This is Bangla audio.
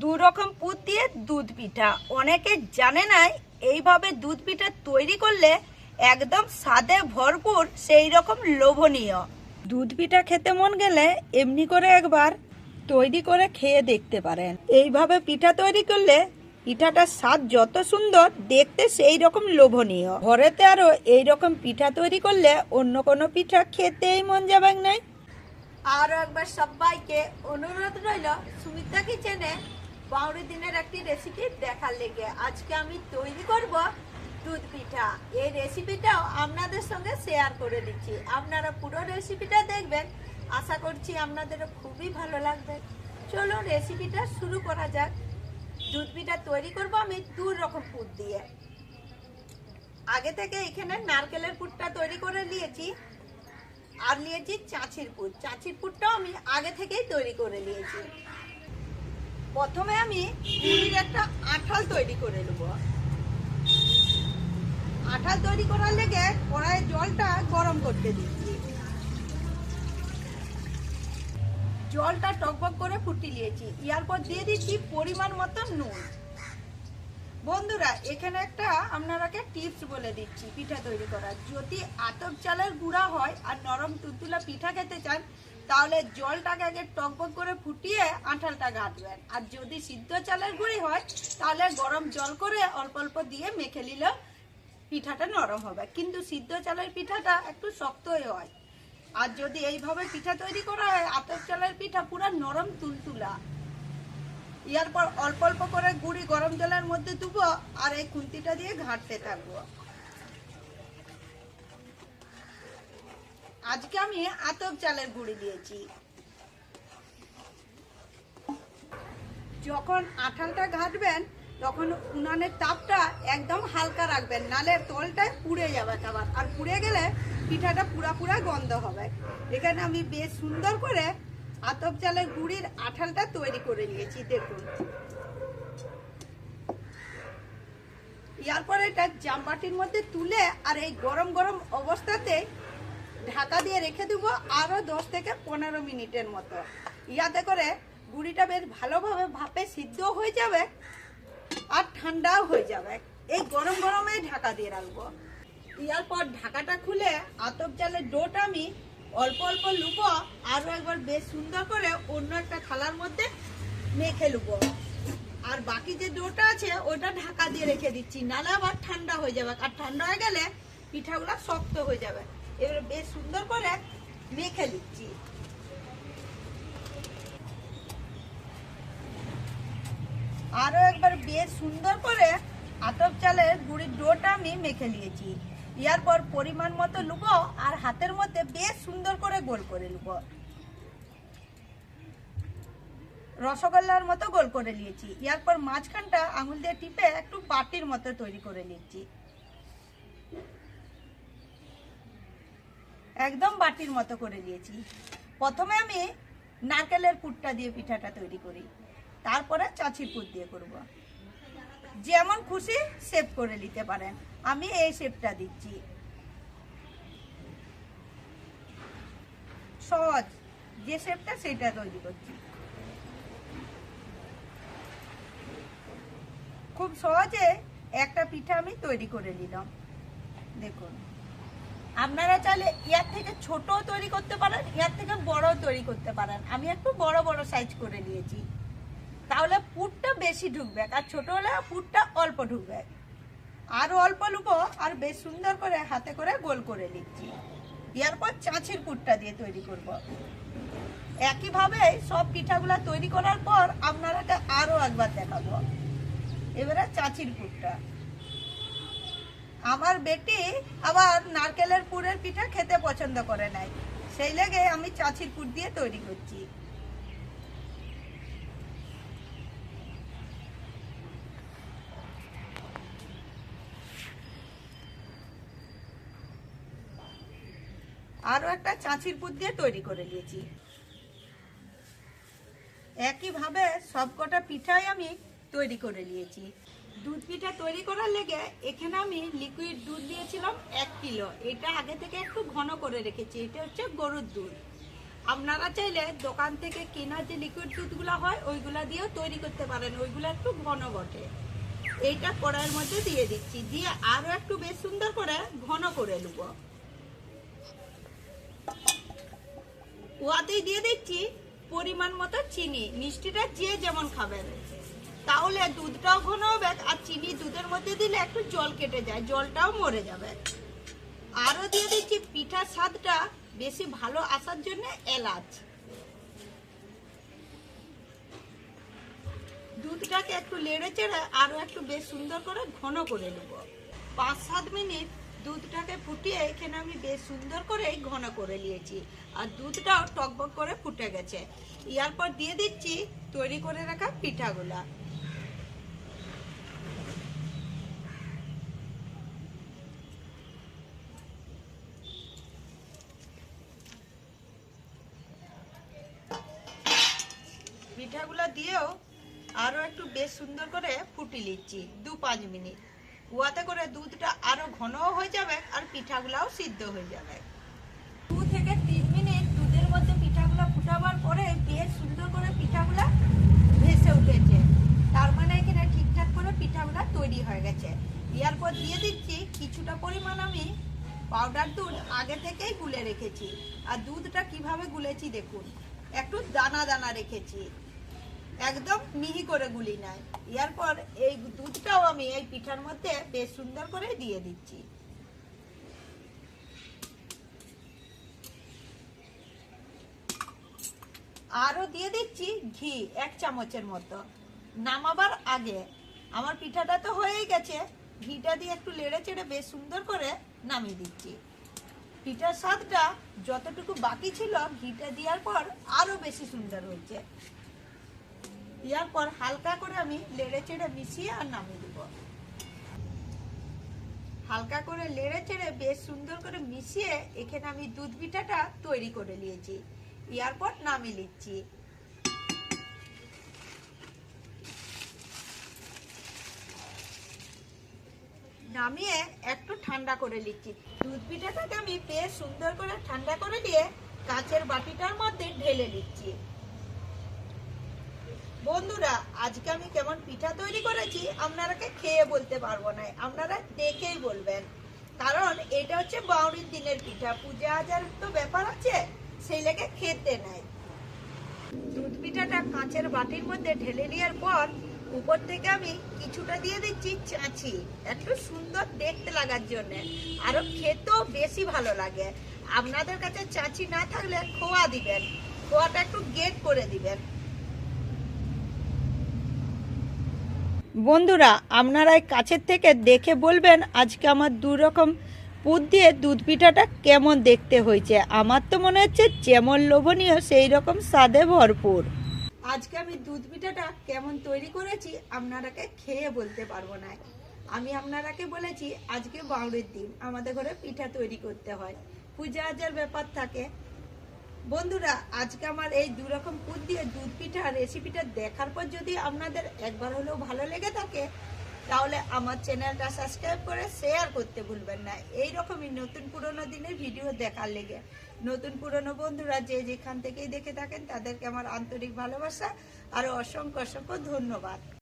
দু রকম পুর দিয়ে দুধ পিঠা। অনেকে জানে না এইভাবে দুধ পিঠা তৈরি করলে একদম স্বাদে ভরপুর, সেই রকম লোভনীয়। দুধ পিঠা খেতে মন গেলে এমনি করে একবার তৈরি করে খেয়ে দেখতে পারেন। এইভাবে পিঠা তৈরি করলে পিঠাটার স্বাদ যত সুন্দর, দেখতে সেই রকম লোভনীয়। ঘরেতে আরো এইরকম পিঠা তৈরি করলে অন্য কোনো পিঠা খেতেই মন যাবে না। আরো একবার সবাইকে অনুরোধ রইল সুমিতা কিচেনে বাউরি দিনের একটি রেসিপি দেখার লেগে। আজকে আমি তৈরি করব দুধ পিঠা। এই রেসিপিটাও আপনাদের সঙ্গে শেয়ার করে দিচ্ছি। আপনারা পুরো রেসিপিটা দেখবেন, আশা করছি আপনাদেরও খুবই ভালো লাগবে। চলো রেসিপিটা শুরু করা যাক। দুধ পিঠা তৈরি করব আমি দু রকম পুর দিয়ে। আগে থেকে এখানে নারকেলের পুরটা তৈরি করে নিয়েছি, আর নিয়েছি চাচির পুর। চাচির পুরটাও আমি আগে থেকেই তৈরি করে নিয়েছি। প্রথমে আমি পুরির একটা আঠাল তৈরি করে নেব। আঠাল তৈরি করার লেগে কড়াইয়ে জলটা গরম করতে দিচ্ছি। জলটা টকবক করে ফুটিয়ে নিয়েছি। এরপর দিয়ে দিচ্ছি পরিমাণ মতো নুন। বন্ধুরা, এখানে একটা আপনারাকে টিপস বলে দিচ্ছি পিঠা তৈরি করার। যদি আতপ চালের গুঁড়া হয় আর নরম তুলতুলা পিঠা খেতে চান, তাহলে জলটাকে আগে টকবক করে ফুটিয়ে আঁঠালটা ঘাটবেন। আর যদি সিদ্ধ চালের গুঁড়ি হয়, তাহলে গরম জল করে অল্প অল্প দিয়ে মেখে নিলে পিঠাটা নরম হবে। কিন্তু সিদ্ধ চালের পিঠাটা একটু শক্তই হয়। আর যদি এইভাবে পিঠা তৈরি করা হয়, আতপ চালের পিঠা পুরো নরম তুলতুলা। এরপর অল্প অল্প করে গুঁড়ি গরম জলের মধ্যে দেবো, আর এই খুন্তিটা দিয়ে ঘাঁটতে থাকবো। আজকে আমি আতপ চালের গুঁড়ি দিয়েছি। যখন আঠালটা ঘাঁটবেন, তখন উনানের তাপটা একদম হালকা রাখবেন, নালে তলটায় পুড়ে যাবে খাবার। আর পুড়ে গেলে পিঠাটা পুরা গন্ধ হবে। এখানে আমি বেশ সুন্দর করে আতপ চালের গুঁড়ির আঠালটা তৈরি করে নিয়েছি, দেখুন। এরপর এটা জামবাটির মধ্যে তুলে আর এই গরম গরম অবস্থাতে ঢাকা দিয়ে রেখে দেবো আরো 10 থেকে 15 মিনিটের মতো। ইয়াতে করে গুঁড়িটা বেশ ভালোভাবে ভাপে সিদ্ধ হয়ে যাবে আর ঠান্ডাও হয়ে যাবে। এই গরম গরমে ঢাকা দিয়ে রাখবো। এরপর ঢাকাটা খুলে আতপ চালের ডোটা আমি অল্প অল্প লুবো, আরো একবার বেশ সুন্দর করে অন্য একটা থালার মধ্যে মেখে লুবো। আর বাকি যে ডোটা আছে ওটা ঢাকা দিয়ে রেখে দিচ্ছি, নাহলে আবার ঠান্ডা হয়ে যাবে। আর ঠান্ডা হয়ে গেলে পিঠাগুলো শক্ত হয়ে যাবে। এবারে বেশ সুন্দর করে মেখে নিচ্ছি। আরো একবার বেশ সুন্দর করে আতপ চালের গুঁড়ির ডোটা আমি মেখে নিয়েছি। এরপর পরিমাণ মতো লুবো আর হাতের মধ্যে বেশ সুন্দর করে গোল করে লুবো। রসগোল্লার মতো গোল করে নিয়েছি। এরপর মাঝখানটা আঙুল দিয়ে টিপে একটু বাটির মতো তৈরি করে নিচ্ছি। একদম বাটির মতো করে নিয়েছি। প্রথমে আমি নারকেলের পুরটা দিয়ে পিঠাটা তৈরি করি, তারপরে চাচির পুর দিয়ে করব। যেমন খুশি শেপ করে নিতে পারেন। আমি এই শেপটা দিচ্ছি। সহজ যে শেপটা, সেটা তৈরি করছি। খুব সহজে একটা পিঠা আমি তৈরি করে নিলাম, দেখুন। আপনারা চাইলে এর থেকে ছোট তৈরি করতে পারেন, এর থেকে বড় তৈরি করতে পারেন। আমি একটু বড় বড় সাইজ করে নিয়েছি, তাহলে পুরটা বেশি ঢুকবে। আর ছোট হলে পুরটা অল্প ঢুকবে। আরো অল্প লুবো আর বেশ সুন্দর করে হাতে করে গোল করে নিচ্ছি। এরপর চাচির পুরটা দিয়ে তৈরি করব। একইভাবে সব পিঠাগুলা তৈরি করার পর আপনারাকে আরো একবার দেখাবো। এবারে চাচির পুরটা। আমার বেটি আবার নারকেলের পুরের পিঠা খেতে পছন্দ করে নাই, সেই লেগে আমি চাচির পুর দিয়ে তৈরি করছি। আরো একটা চাচির পুর দিয়ে তৈরি করে নিয়েছি। একইভাবে সবকটা পিঠাই আমি তৈরি করে নিয়েছি। দুধ পিঠা তৈরি করার লেগে এখানে আমি লিকুইড দুধ দিয়েছিলাম 1 কিলো। এটা আগে থেকে একটু ঘন করে রেখেছি। এটা হচ্ছে গরুর দুধ। আপনারা চাইলে দোকান থেকে কেনা যে লিকুইড দুধগুলো হয় ওইগুলা দিয়েও তৈরি করতে পারেন, ওইগুলো একটু ঘন বটে। এইটা কড়াইয়ের মধ্যে দিয়ে দিচ্ছি, দিয়ে আরো একটু বেশ সুন্দর করে ঘন করে নেব। ওয়াতেই দিয়ে দিচ্ছি পরিমাণ মতো চিনি, মিষ্টিটা যে যেমন খাবেন, তাহলে দুধটাও ঘন হবে। আর চিনি দুধের মধ্যে দিলে একটু জল কেটে যায়, জলটাও মরে যাবে। আরো দিয়ে দিচ্ছি পিঠার স্বাদটা বেশি ভালো আসার জন্য এলাচ। দুধটাকে একটু নেড়ে চেড়ে আরো একটু বেশ সুন্দর করে ঘন করে নেব। 5-7 মিনিট দুধটাকে ফুটিয়ে এখানে আমি বেশ সুন্দর করে ঘন করে নিয়েছি, আর দুধটাও টকবক করে ফুটে গেছে। এরপর দিয়ে দিচ্ছি তৈরি করে রাখা পিঠাগুলা। পিঠাগুলা দিয়েও আরো একটু বেশ সুন্দর করে ফুটি নিচ্ছি 2-5 মিনিট। উয়াতে করে দুধটা আরো ঘনও হয়ে যাবে আর পিঠাগুলাও সিদ্ধ হয়ে যাবে। 2 থেকে 3 মিনিট দুধের মধ্যে পিঠাগুলা ফুটাবার পরে বেশ সুন্দর করে পিঠাগুলা ভেসে উঠেছে, তার মানে এখানে ঠিকঠাক করে পিঠাগুলা তৈরি হয়ে গেছে। এরপর দিয়ে দিচ্ছি কিছুটা পরিমাণ আমি পাউডার দুধ আগে থেকেই গুলে রেখেছি। আর দুধটা কিভাবে গুলেছি দেখুন, একটু দানা দানা রেখেছি, একদম মিহি করে গুলি নাই। এরপর এই দুধটাও আমি এই পিঠার মধ্যে বেশ সুন্দর করে দিয়ে দিচ্ছি। আরো দিয়ে দিচ্ছি ঘি 1 চামচের মতো। নামাবার আগে আমার পিঠাটা তো হয়েই গেছে, ঘিটা দিয়ে একটু নেড়ে চেড়ে বেশ সুন্দর করে নামিয়ে দিচ্ছি। পিঠার স্বাদটা যতটুকু বাকি ছিল ঘিটা দেওয়ার পর আরো বেশি সুন্দর হয়েছে। দেওয়ার পর হালকা করে আমি নেড়ে চেড়ে মিশিয়ে আর নামিয়ে দেব। হালকা করে নেড়ে চেড়ে বেশ সুন্দর করে মিশিয়ে এখানে আমি দুধ পিঠাটা তৈরি করে নিয়েছি। এরপর নামিয়ে নিচ্ছি। নামিয়ে একটু ঠান্ডা করে নিচ্ছি। দুধ পিঠাটাকে আমি বেশ সুন্দর করে ঠান্ডা করে দিয়ে কাচের বাটিটার মধ্যে ঢেলে নিচ্ছি। বন্ধুরা, আজকে আমি কেমন পিঠা তৈরি করেছি আপনারাকে খেয়ে বলতে পারবো না, আপনারা দেখেই বলবেন। কারণ এটা হচ্ছে বাউরির দিনের পিঠা, পূজা আচার তো ব্যাপার আছে, সেই লেগে খেতে নাই। দুধ পিঠাটা কাঁচের বাটির মধ্যে ঢেলে নেওয়ার পর উপর থেকে আমি কিছুটা দিয়ে দিচ্ছি চাঁচি, একটু সুন্দর দেখতে লাগার জন্য, আরো খেতেও বেশি ভালো লাগে। আপনাদের কাছে চাঁচি না থাকলে খোয়া দিবেন, খোয়াটা একটু গেট করে দিবেন। বন্ধুরা, আপনারা কাছের থেকে দেখে বলবেন আজকে আমার 2 রকম পুর দিয়ে দুধ পিঠাটা কেমন দেখতে হয়েছে। আমার তো মনে হচ্ছে যেমন লোভনীয় সেই রকম স্বাদে ভরপুর। আজকে আমি দুধ পিঠাটা কেমন তৈরি করেছি আপনারাকে খেয়ে বলতে পারবো না। আমি আপনারাকে বলেছি আজকে বাউরির দিন, আমাদের ঘরে পিঠা তৈরি করতে হয়, পূজা আচার ব্যাপার থাকে। বন্ধুরা, আজকে আমার এই 2 রকম পুর দিয়ে দুধ পিঠা রেসিপিটা দেখার পর যদি আপনাদের একবার হলেও ভালো লেগে থাকে, তাহলে আমার চ্যানেলটা সাবস্ক্রাইব করে শেয়ার করতে ভুলবেন না। এই রকমই নতুন পুরনো দিনের ভিডিও দেখার লেগে নতুন পুরনো বন্ধুরা যে যেখান থেকেই দেখে থাকেন তাদেরকে আমার আন্তরিক ভালোবাসা আর অসংখ্য অসংখ্য ধন্যবাদ।